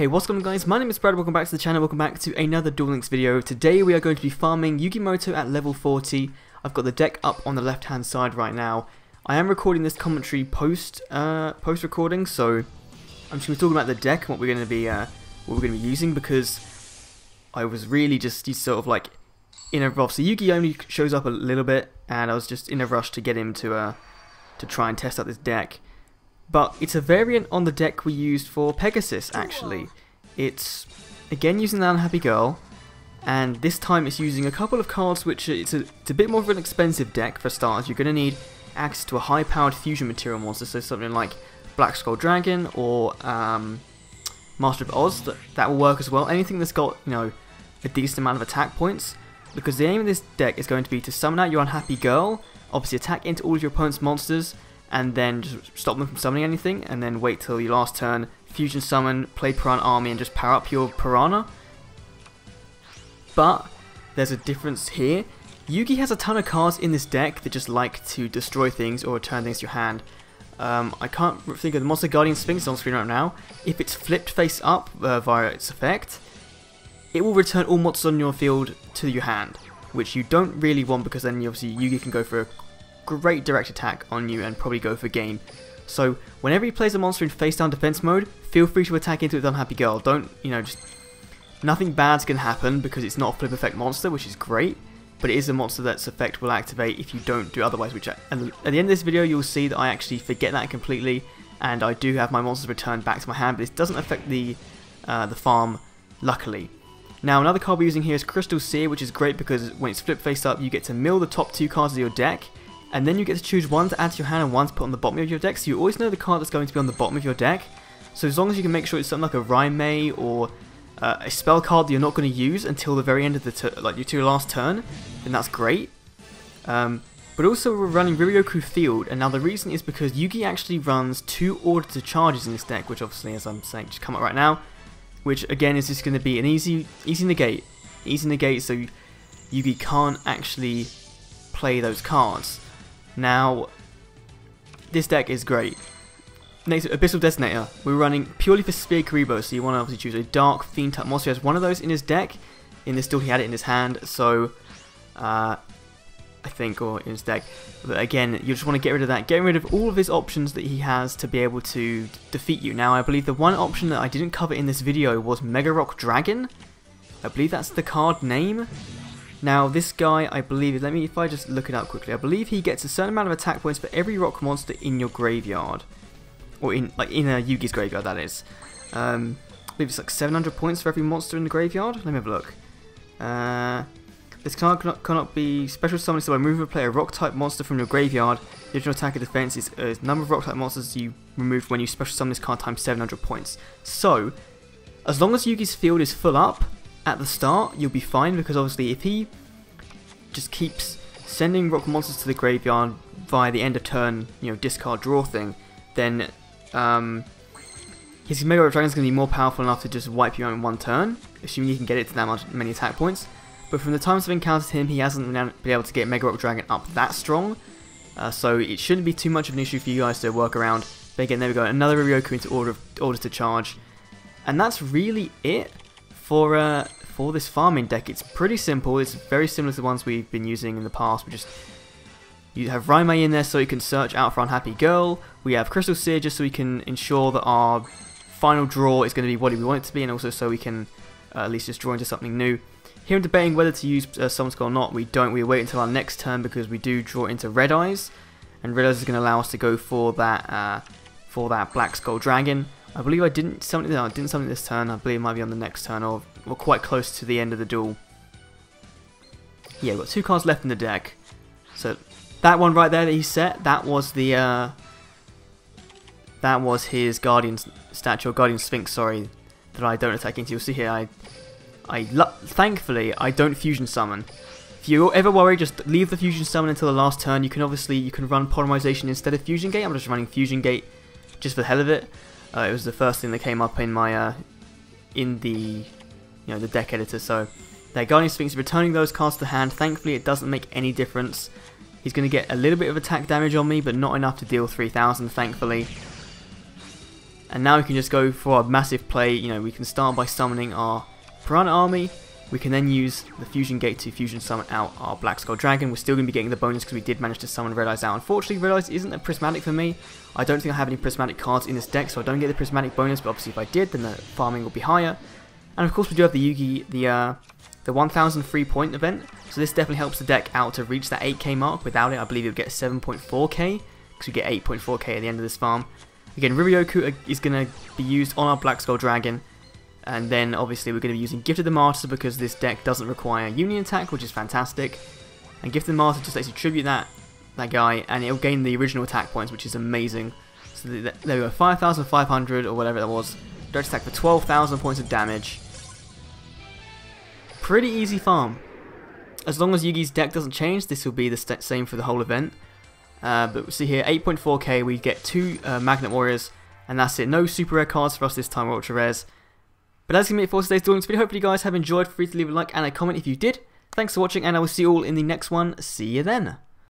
Hey, what's going on guys, my name is Brad, welcome back to the channel, welcome back to another Duel Links video. Today we are going to be farming Yugi Muto at level 40. I've got the deck up on the left hand side right now. I am recording this commentary post recording, so I'm just going to be talking about the deck and what we're going to be using, because I was really just sort of like in a rush. So Yugi only shows up a little bit, and I was just in a rush to get him to try and test out this deck. But it's a variant on the deck we used for Pegasus, actually. It's, again, using the Unhappy Girl, and this time it's using a couple of cards which it's a bit more of an expensive deck for starters. You're going to need access to a high-powered fusion material monster, so something like Black Skull Dragon or Master of Oz, that will work as well. Anything that's got, you know, a decent amount of attack points, because the aim of this deck is going to be to summon out your Unhappy Girl, obviously attack into all of your opponent's monsters, and then just stop them from summoning anything, and then wait till your last turn, fusion summon, play Piranha Army, and just power up your Piranha. But there's a difference here. Yugi has a ton of cards in this deck that just like to destroy things or return things to your hand. I can't think of the Monster Guardian Sphinx on screen right now. If it's flipped face up via its effect, it will return all monsters on your field to your hand, which you don't really want, because then obviously Yugi can go for a great direct attack on you and probably go for game. So whenever he plays a monster in face down defense mode, feel free to attack into it with Unhappy Girl. Don't, you know, just nothing bad's gonna happen, because it's not a flip effect monster, which is great, but it is a monster that's effect will activate if you don't do otherwise, which and at the end of this video you'll see that I actually forget that completely, and I do have my monsters returned back to my hand, but this doesn't affect the farm, luckily. Now another card we're using here is Crystal Seer, which is great because when it's flipped face up you get to mill the top two cards of your deck, and then you get to choose one to add to your hand and one to put on the bottom of your deck, so you always know the card that's going to be on the bottom of your deck. So as long as you can make sure it's something like a Rai-Mei or a spell card that you're not going to use until the very end of the your last turn, then that's great. But also we're running Riryoku Field, and now the reason is because Yugi actually runs 2 auditor charges in this deck, which obviously, as I'm saying, just come up right now, which again is just going to be an easy negate, so Yugi can't actually play those cards. Now, this deck is great. Next, Abyssal Designator. We're running purely for Spear Karibo, so you want to obviously choose a Dark Fiend type monster. He has one of those in his deck. In this duel, he had it in his hand, so I think, or in his deck. But again, you just want to get rid of that. Get rid of all of his options that he has to be able to defeat you. Now, I believe the one option that I didn't cover in this video was Mega Rock Dragon. I believe that's the card name. Now this guy, I believe, if I just look it up quickly, I believe he gets a certain amount of attack points for every rock monster in your graveyard, or in a Yugi's graveyard, that is. I believe it's like 700 points for every monster in the graveyard. Let me have a look. This card cannot be special summoned, so by removing a player rock type monster from your graveyard, the original attack and defense is a number of rock type monsters you remove when you special summon this card times 700 points. So as long as Yugi's field is full up at the start, you'll be fine, because obviously if he just keeps sending rock monsters to the graveyard via the end of turn, you know, discard draw thing, then his Mega Rock Dragon is going to be more powerful enough to just wipe you out in one turn, assuming you can get it to that many attack points. But from the times I've encountered him, he hasn't been able to get Mega Rock Dragon up that strong, so it shouldn't be too much of an issue for you guys to work around. But again, there we go, another Riryoku into order to charge, and that's really it for this farming deck. It's pretty simple. It's very similar to the ones we've been using in the past. You have Rai-Mei in there so you can search out for Unhappy Girl. We have Crystal Seer just so we can ensure that our final draw is going to be what we want it to be, and also so we can at least just draw into something new. Here I'm debating whether to use Summon Skull or not. We wait until our next turn, because we do draw into Red Eyes, and Red Eyes is going to allow us to go for that Black Skull Dragon. I believe I didn't summon it this turn. I believe it might be on the next turn, or we're quite close to the end of the duel. Yeah, we've got 2 cards left in the deck. So that one right there that he set, that was his Guardian statue, or Guardian Sphinx, sorry, that I don't attack into. You'll see here, thankfully I don't fusion summon. If you're ever worried, just leave the fusion summon until the last turn. You can run Polymerization instead of Fusion Gate. I'm just running Fusion Gate just for the hell of it. It was the first thing that came up in my the deck editor. So there, Guardian Sphinx is returning those cards to hand. Thankfully, it doesn't make any difference. He's going to get a little bit of attack damage on me, but not enough to deal 3,000. Thankfully. And now we can just go for a massive play. You know, we can start by summoning our Piranha Army. We can then use the Fusion Gate to Fusion Summon out our Black Skull Dragon. We're still going to be getting the bonus because we did manage to summon Red Eyes out. Unfortunately, Red Eyes isn't a Prismatic for me. I don't think I have any Prismatic cards in this deck, so I don't get the Prismatic bonus, but obviously if I did, then the farming will be higher. And of course we do have the Yugi, the 1000 free point event, so this definitely helps the deck out to reach that 8k mark. Without it, I believe it would get 7.4k, because we get 8.4k at the end of this farm. Again, Riryoku is going to be used on our Black Skull Dragon. And then obviously we're going to be using Gifted the Martyr because this deck doesn't require Union Attack, which is fantastic. And Gifted the Martyr just lets you tribute that guy, and it'll gain the original attack points, which is amazing. So there we go, 5,500 or whatever that was. Direct attack for 12,000 points of damage. Pretty easy farm. As long as Yugi's deck doesn't change, this will be the same for the whole event. But we see here, 8.4k, we get 2 Magnet Warriors, and that's it. No super rare cards for us this time, or ultra rares. But that's going to be it for today's Duel Links video. Hopefully you guys have enjoyed. Feel free to leave a like and a comment if you did. Thanks for watching, and I will see you all in the next one. See you then.